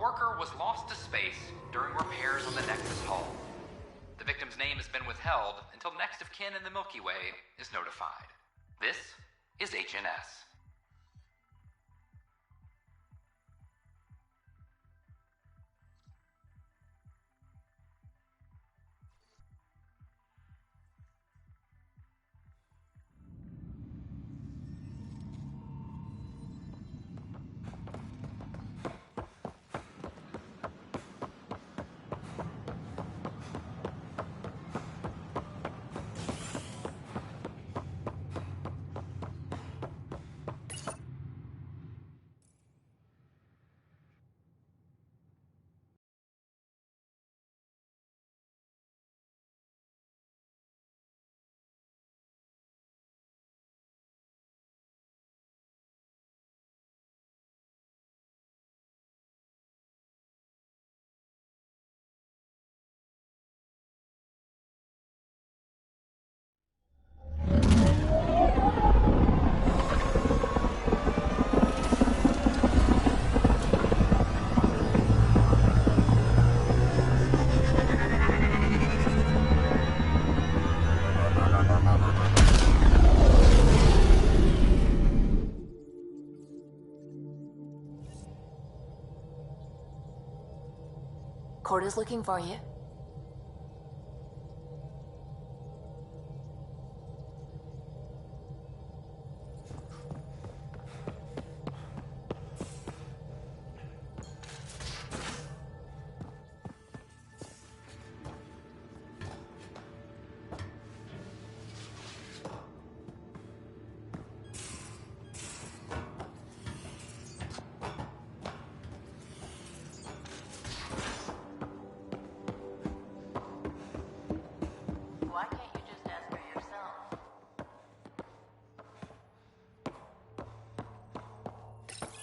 worker was lost to space during repairs on the Nexus hull. The victim's name has been withheld until next of kin in the Milky Way is notified. This is HNS. Corda's looking for you.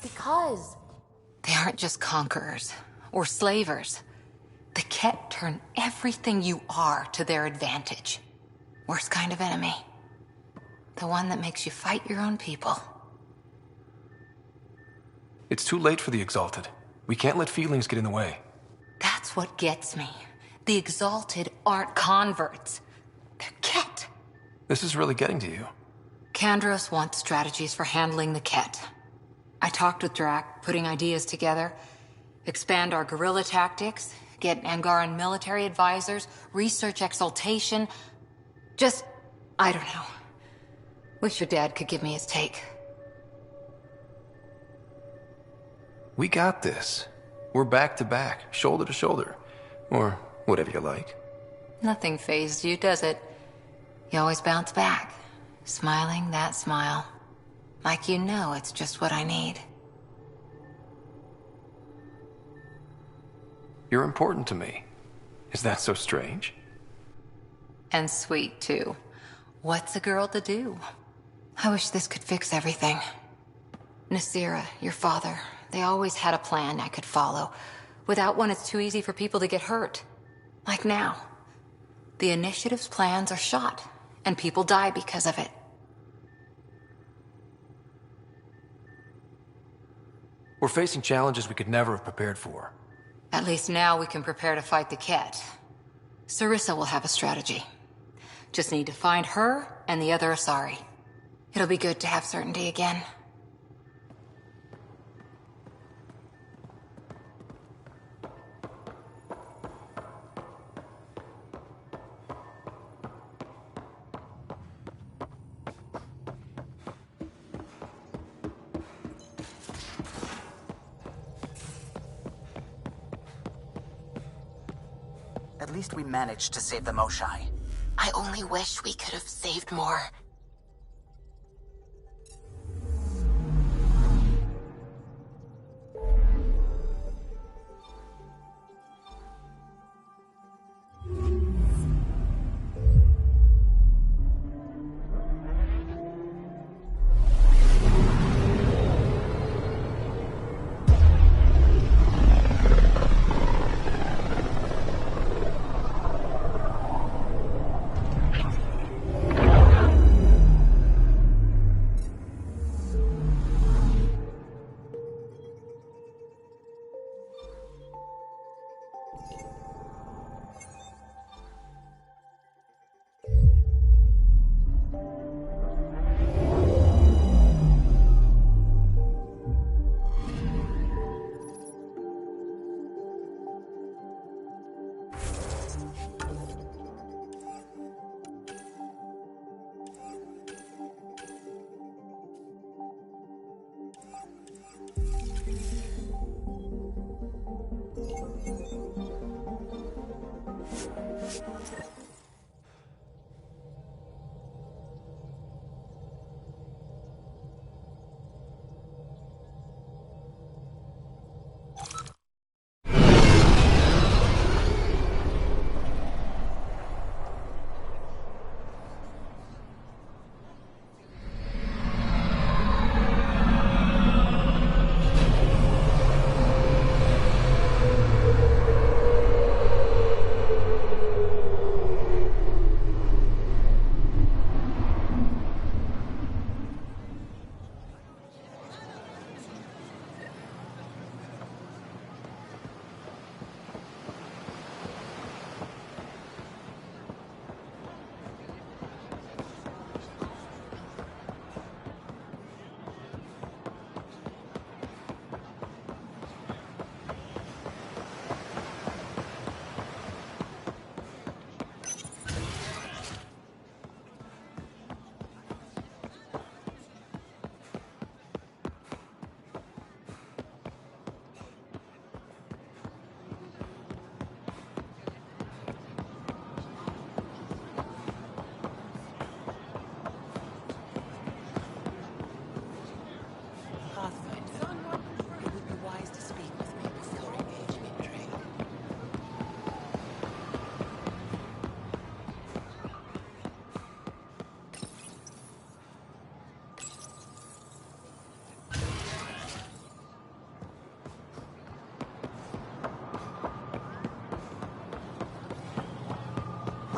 Because they aren't just conquerors or slavers. The Ket turn everything you are to their advantage. Worst kind of enemy. The one that makes you fight your own people. It's too late for the Exalted. We can't let feelings get in the way. That's what gets me. The Exalted aren't converts. They're Ket. This is really getting to you. Kandros wants strategies for handling the Ket. I talked with Drac, putting ideas together. Expand our guerrilla tactics, get Angaran military advisors, research exaltation. Just, I don't know. Wish your dad could give me his take. We got this. We're back to back, shoulder to shoulder. Or whatever you like. Nothing fazed you, does it? You always bounce back, smiling that smile. Like you know it's just what I need. You're important to me. Is that so strange? And sweet, too. What's a girl to do? I wish this could fix everything. Nasira, your father, they always had a plan I could follow. Without one, it's too easy for people to get hurt. Like now. The Initiative's plans are shot, and people die because of it. We're facing challenges we could never have prepared for. At least now we can prepare to fight the Ket. Sarissa will have a strategy. Just need to find her and the other Asari. It'll be good to have certainty again. At least we managed to save the Moshai. I only wish we could have saved more.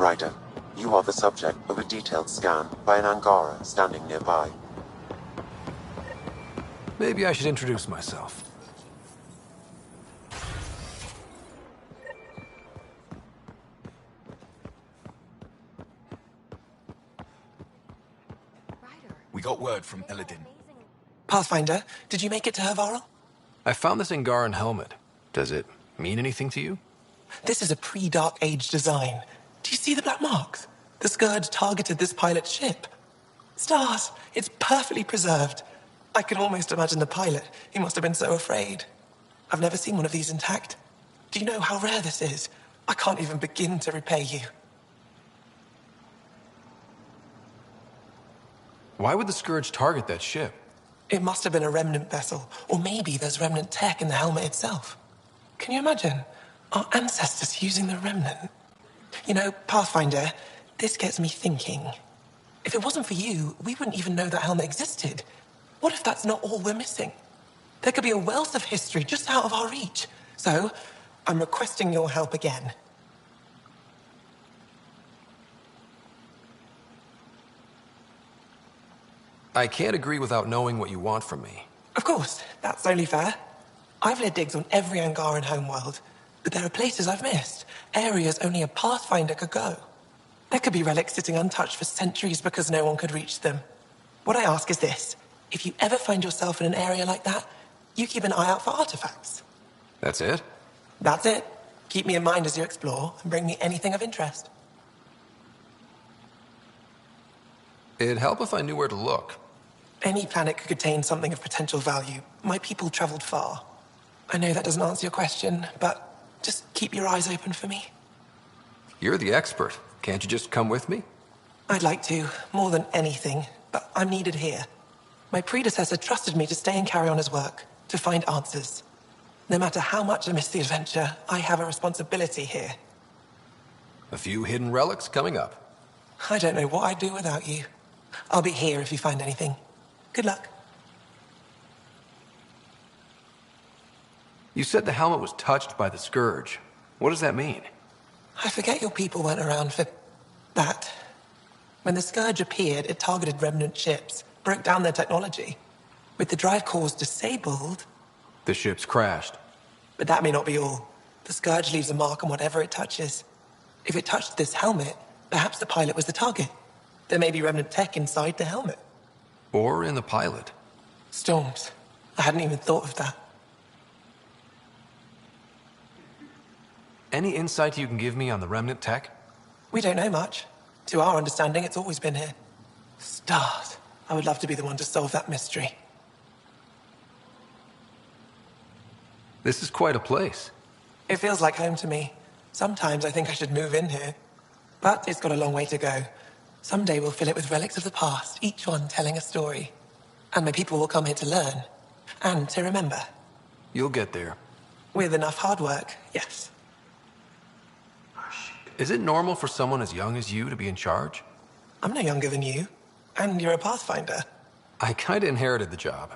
Ryder, you are the subject of a detailed scan by an Angara standing nearby. Maybe I should introduce myself. We got word from Eladin. Pathfinder, did you make it to Hervarl? I found this Angaran helmet. Does it mean anything to you? This is a pre-Dark Age design. Do you see the black marks? The Scourge targeted this pilot's ship. Stars, it's perfectly preserved. I can almost imagine the pilot. He must have been so afraid. I've never seen one of these intact. Do you know how rare this is? I can't even begin to repay you. Why would the Scourge target that ship? It must have been a remnant vessel, or maybe there's remnant tech in the helmet itself. Can you imagine? Our ancestors using the remnant. You know, Pathfinder, this gets me thinking. If it wasn't for you, we wouldn't even know that helmet existed. What if that's not all we're missing? There could be a wealth of history just out of our reach. So, I'm requesting your help again. I can't agree without knowing what you want from me. Of course, that's only fair. I've led digs on every Angaran homeworld, but there are places I've missed, areas only a Pathfinder could go. There could be relics sitting untouched for centuries because no one could reach them. What I ask is this: if you ever find yourself in an area like that, you keep an eye out for artifacts. That's it? That's it. Keep me in mind as you explore, and bring me anything of interest. It'd help if I knew where to look. Any planet could contain something of potential value. My people traveled far. I know that doesn't answer your question, but just keep your eyes open for me. You're the expert. Can't you just come with me? I'd like to, more than anything, but I'm needed here. My predecessor trusted me to stay and carry on his work, to find answers. No matter how much I miss the adventure, I have a responsibility here. A few hidden relics coming up. I don't know what I'd do without you. I'll be here if you find anything. Good luck. You said the helmet was touched by the Scourge. What does that mean? I forget your people weren't around for that. When the Scourge appeared, it targeted remnant ships, broke down their technology. With the drive cores disabled... The ships crashed. But that may not be all. The Scourge leaves a mark on whatever it touches. If it touched this helmet, perhaps the pilot was the target. There may be remnant tech inside the helmet. Or in the pilot. Storms. I hadn't even thought of that. Any insight you can give me on the remnant tech? We don't know much. To our understanding, it's always been here. Stars. I would love to be the one to solve that mystery. This is quite a place. It feels like home to me. Sometimes I think I should move in here. But it's got a long way to go. Someday we'll fill it with relics of the past, each one telling a story. And my people will come here to learn. And to remember. You'll get there. With enough hard work, yes. Is it normal for someone as young as you to be in charge? I'm no younger than you. And you're a Pathfinder. I kinda inherited the job.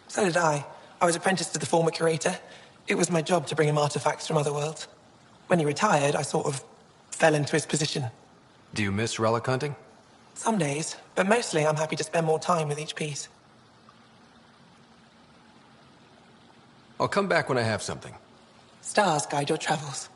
So did I. I was apprenticed to the former curator. It was my job to bring him artifacts from other worlds. When he retired, I sort of fell into his position. Do you miss relic hunting? Some days, but mostly I'm happy to spend more time with each piece. I'll come back when I have something. Stars guide your travels.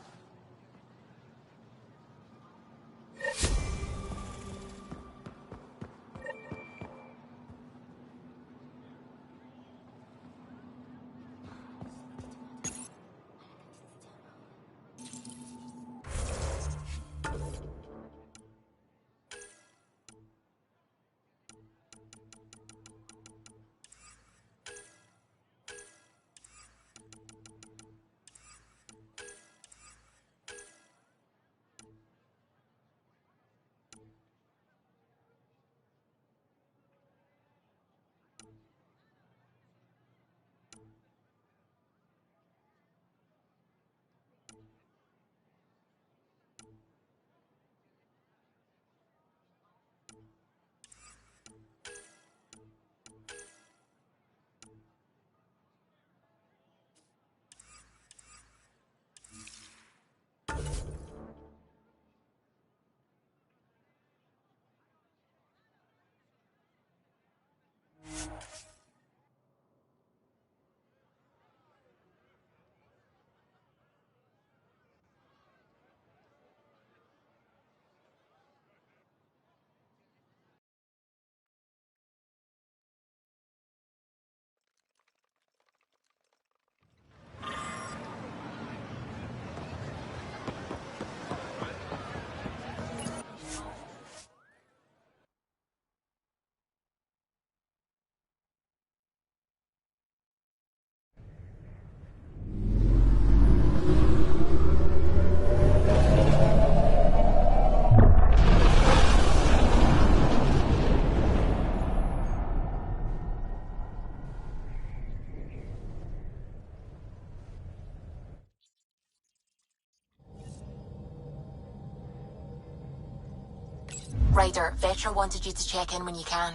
Ryder, Vetra wanted you to check in when you can.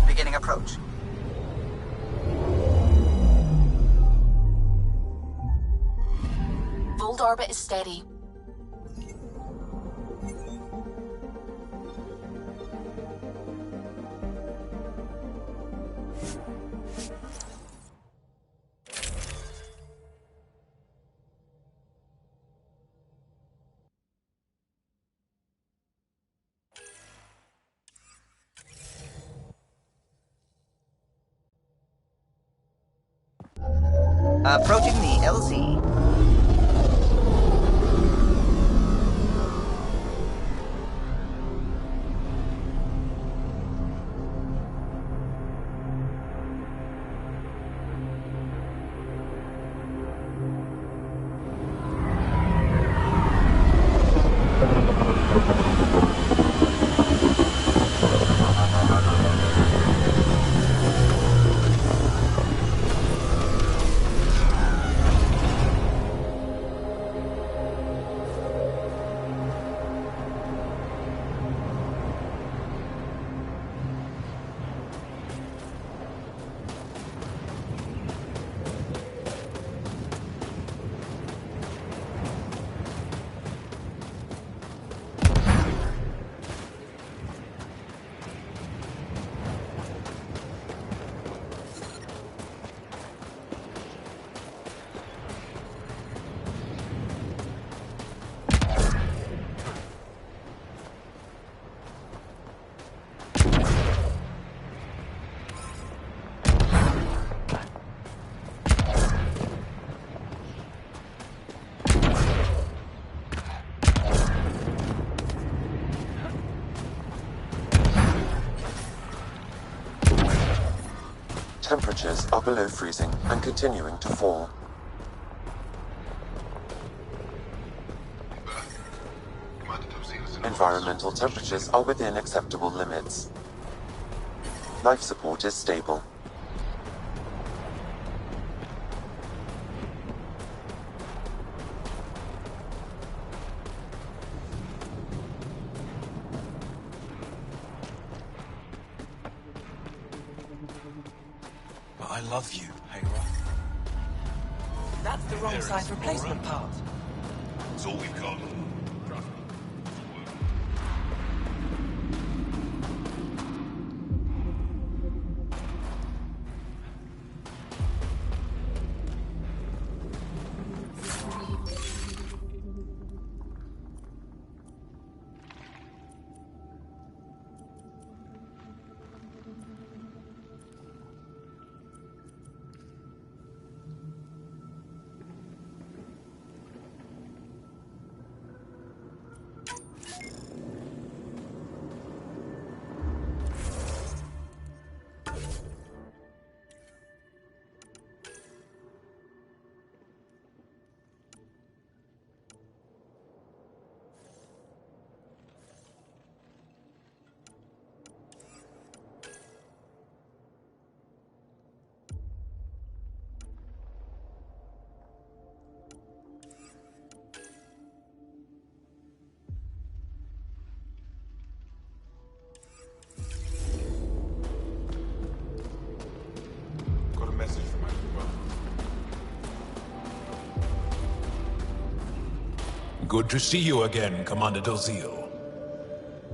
Beginning approach. Bold orbit is steady. Approaching the LZ. Temperatures are below freezing and continuing to fall. Environmental temperatures are within acceptable limits. Life support is stable. But I love you, Hera. That's the wrong size replacement part. It's all we've got. Good to see you again, Commander Dozil.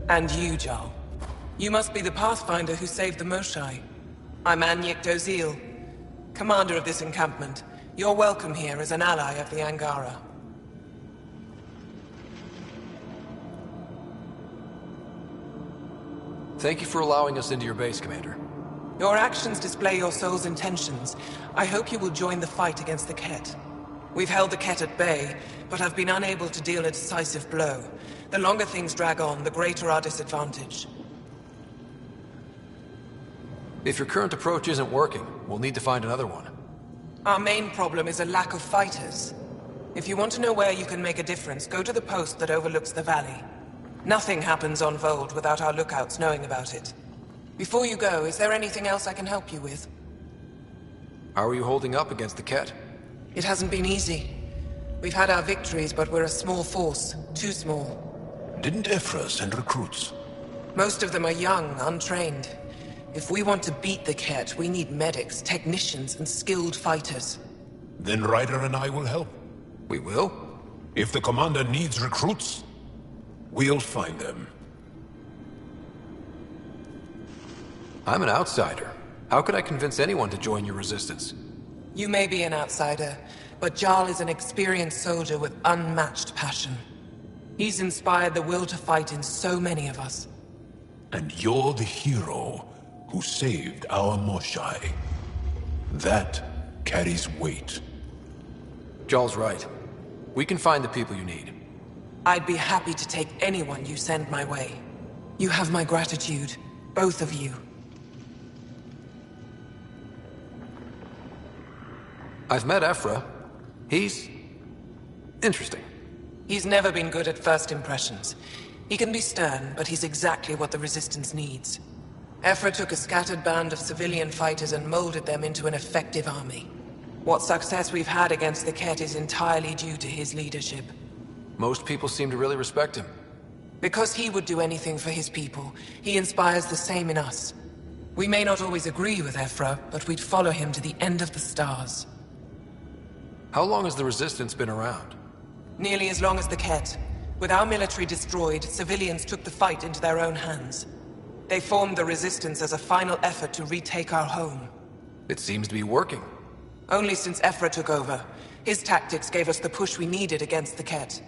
And you, Jarl. You must be the Pathfinder who saved the Moshai. I'm Anyek Dozil, commander of this encampment. You're welcome here as an ally of the Angara. Thank you for allowing us into your base, Commander. Your actions display your soul's intentions. I hope you will join the fight against the Ket. We've held the Ket at bay, but have been unable to deal a decisive blow. The longer things drag on, the greater our disadvantage. If your current approach isn't working, we'll need to find another one. Our main problem is a lack of fighters. If you want to know where you can make a difference, go to the post that overlooks the valley. Nothing happens on Vold without our lookouts knowing about it. Before you go, is there anything else I can help you with? How are you holding up against the Ket? It hasn't been easy. We've had our victories, but we're a small force. Too small. Didn't Ephra send recruits? Most of them are young, untrained. If we want to beat the Ket, we need medics, technicians, and skilled fighters. Then Ryder and I will help. We will? If the commander needs recruits, we'll find them. I'm an outsider. How could I convince anyone to join your resistance? You may be an outsider, but Jarl is an experienced soldier with unmatched passion. He's inspired the will to fight in so many of us. And you're the hero who saved our Moshai. That carries weight. Jarl's right. We can find the people you need. I'd be happy to take anyone you send my way. You have my gratitude, both of you. I've met Ephra. He's interesting. He's never been good at first impressions. He can be stern, but he's exactly what the Resistance needs. Ephra took a scattered band of civilian fighters and molded them into an effective army. What success we've had against the Ket is entirely due to his leadership. Most people seem to really respect him. Because he would do anything for his people, he inspires the same in us. We may not always agree with Ephra, but we'd follow him to the end of the stars. How long has the Resistance been around? Nearly as long as the Ket. With our military destroyed, civilians took the fight into their own hands. They formed the Resistance as a final effort to retake our home. It seems to be working. Only since Ephra took over. His tactics gave us the push we needed against the Ket.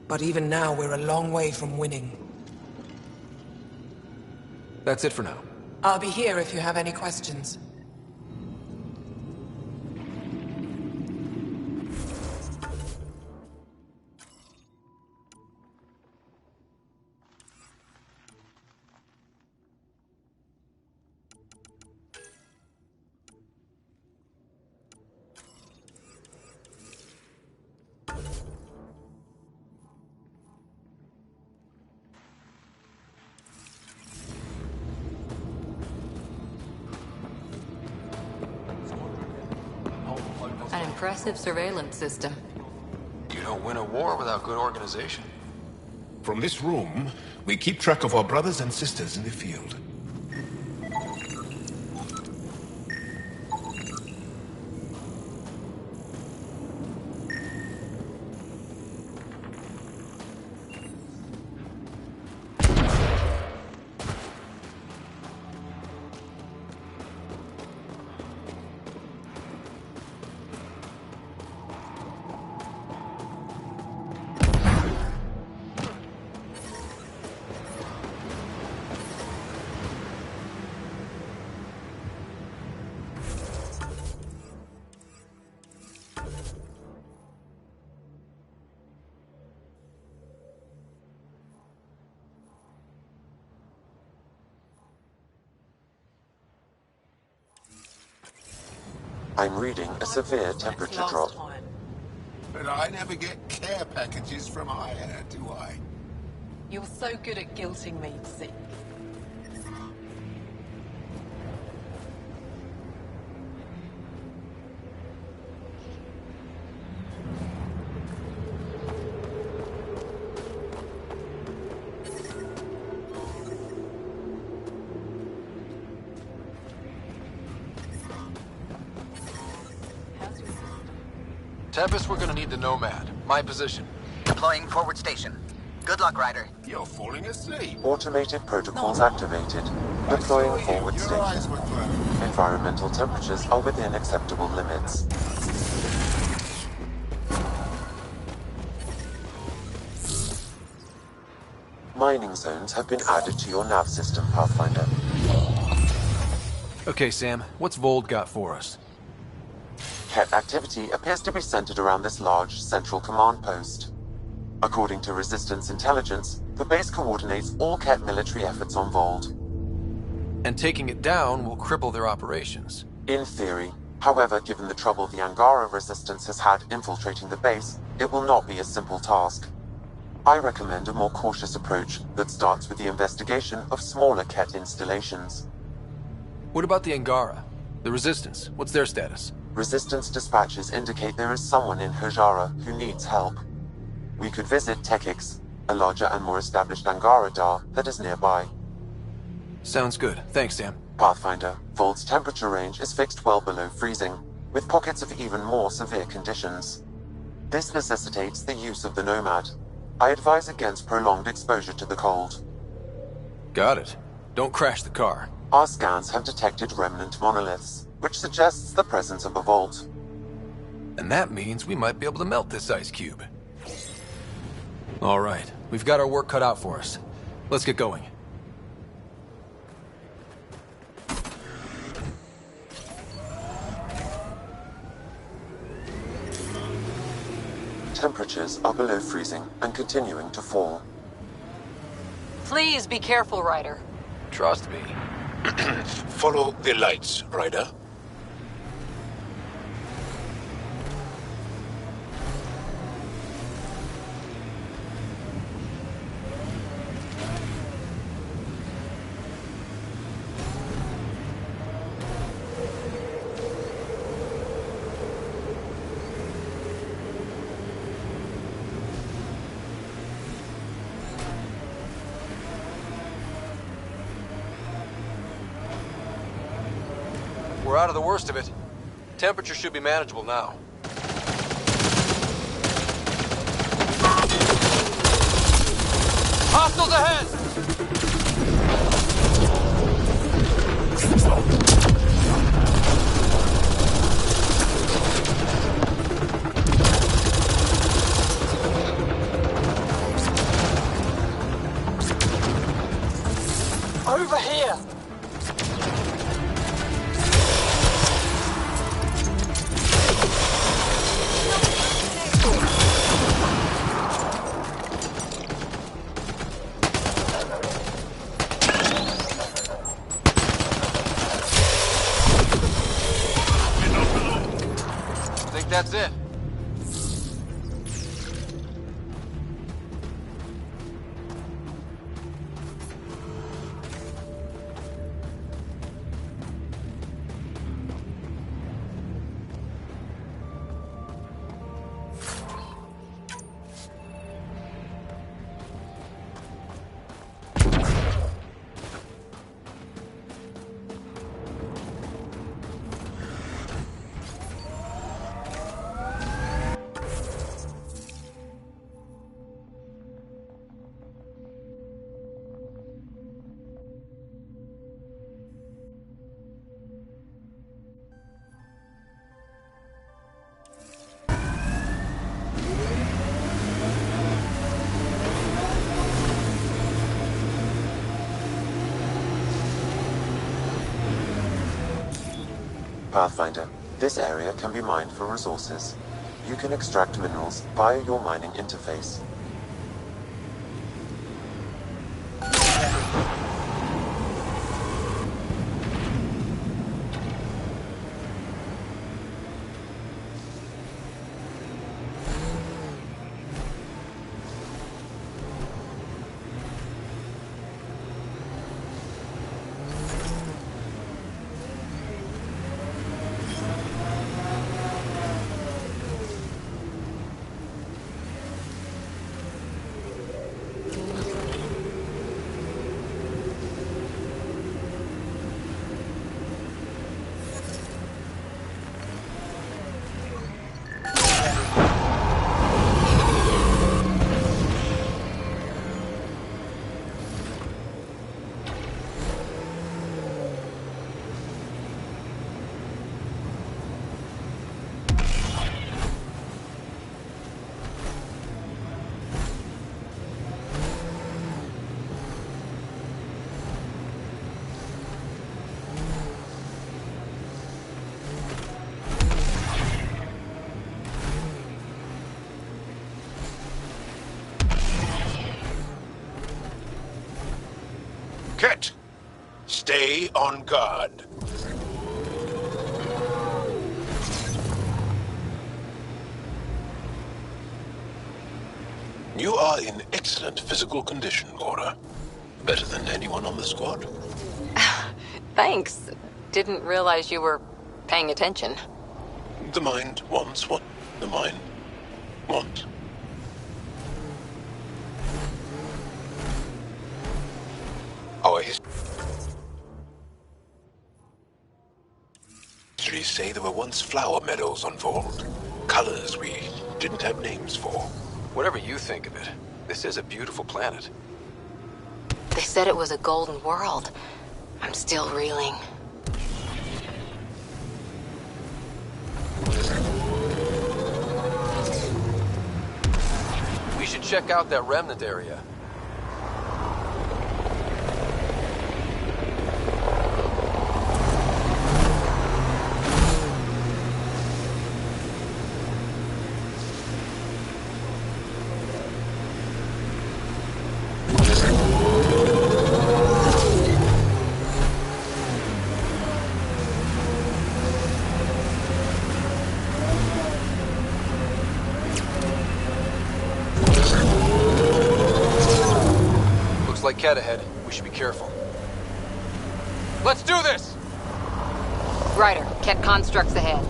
But even now, we're a long way from winning. That's it for now. I'll be here if you have any questions. An impressive surveillance system. You don't win a war without good organization. From this room, we keep track of our brothers and sisters in the field. I'm reading a severe temperature drop. But I never get care packages from Aya, do I? You're so good at guilting me, see. Tempest, we're gonna need the Nomad. My position. Deploying forward station. Good luck, Ryder. You're falling asleep. Automated protocols activated. Deploying forward Your eyes station. were closed. Environmental temperatures are within acceptable limits. mining zones have been added to your nav system, Pathfinder. Okay, Sam, what's Vold got for us? Ket activity appears to be centered around this large central command post. According to Resistance intelligence, the base coordinates all Ket military efforts on Vold. And taking it down will cripple their operations. In theory. However, given the trouble the Angara Resistance has had infiltrating the base, it will not be a simple task. I recommend a more cautious approach that starts with the investigation of smaller Ket installations. What about the Angara? The Resistance, what's their status? Resistance dispatches indicate there is someone in Hajara who needs help. We could visit Tekix, a larger and more established Angara Dar that is nearby. Sounds good. Thanks, Sam. Pathfinder, Vold's temperature range is fixed well below freezing, with pockets of even more severe conditions. This necessitates the use of the Nomad. I advise against prolonged exposure to the cold. Got it. Don't crash the car. Our scans have detected remnant monoliths, which suggests the presence of a vault. And that means we might be able to melt this ice cube. All right, we've got our work cut out for us. Let's get going. Temperatures are below freezing and continuing to fall. Please be careful, Ryder. Trust me. Follow the lights, Ryder. We're out of the worst of it. Temperature should be manageable now. Hostiles ahead! Over here! That's it. Pathfinder, this area can be mined for resources. You can extract minerals via your mining interface. Ket, stay on guard. You are in excellent physical condition, Cora. Better than anyone on the squad. Thanks. Didn't realize you were paying attention. The mind wants what the mind wants. Our histories say there were once flower meadows on Vold. Colors we didn't have names for. Whatever you think of it, this is a beautiful planet. They said it was a golden world. I'm still reeling. We should check out that remnant area. Like Cat ahead. We should be careful. Let's do this! Ryder, Ket constructs ahead.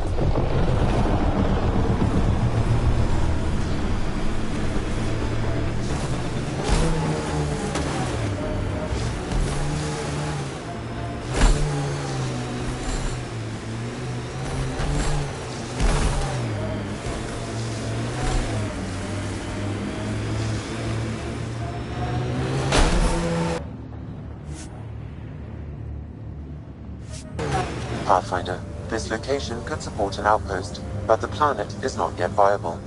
Pathfinder, this location could support an outpost, but the planet is not yet viable.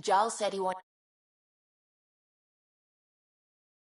Giles said he wanted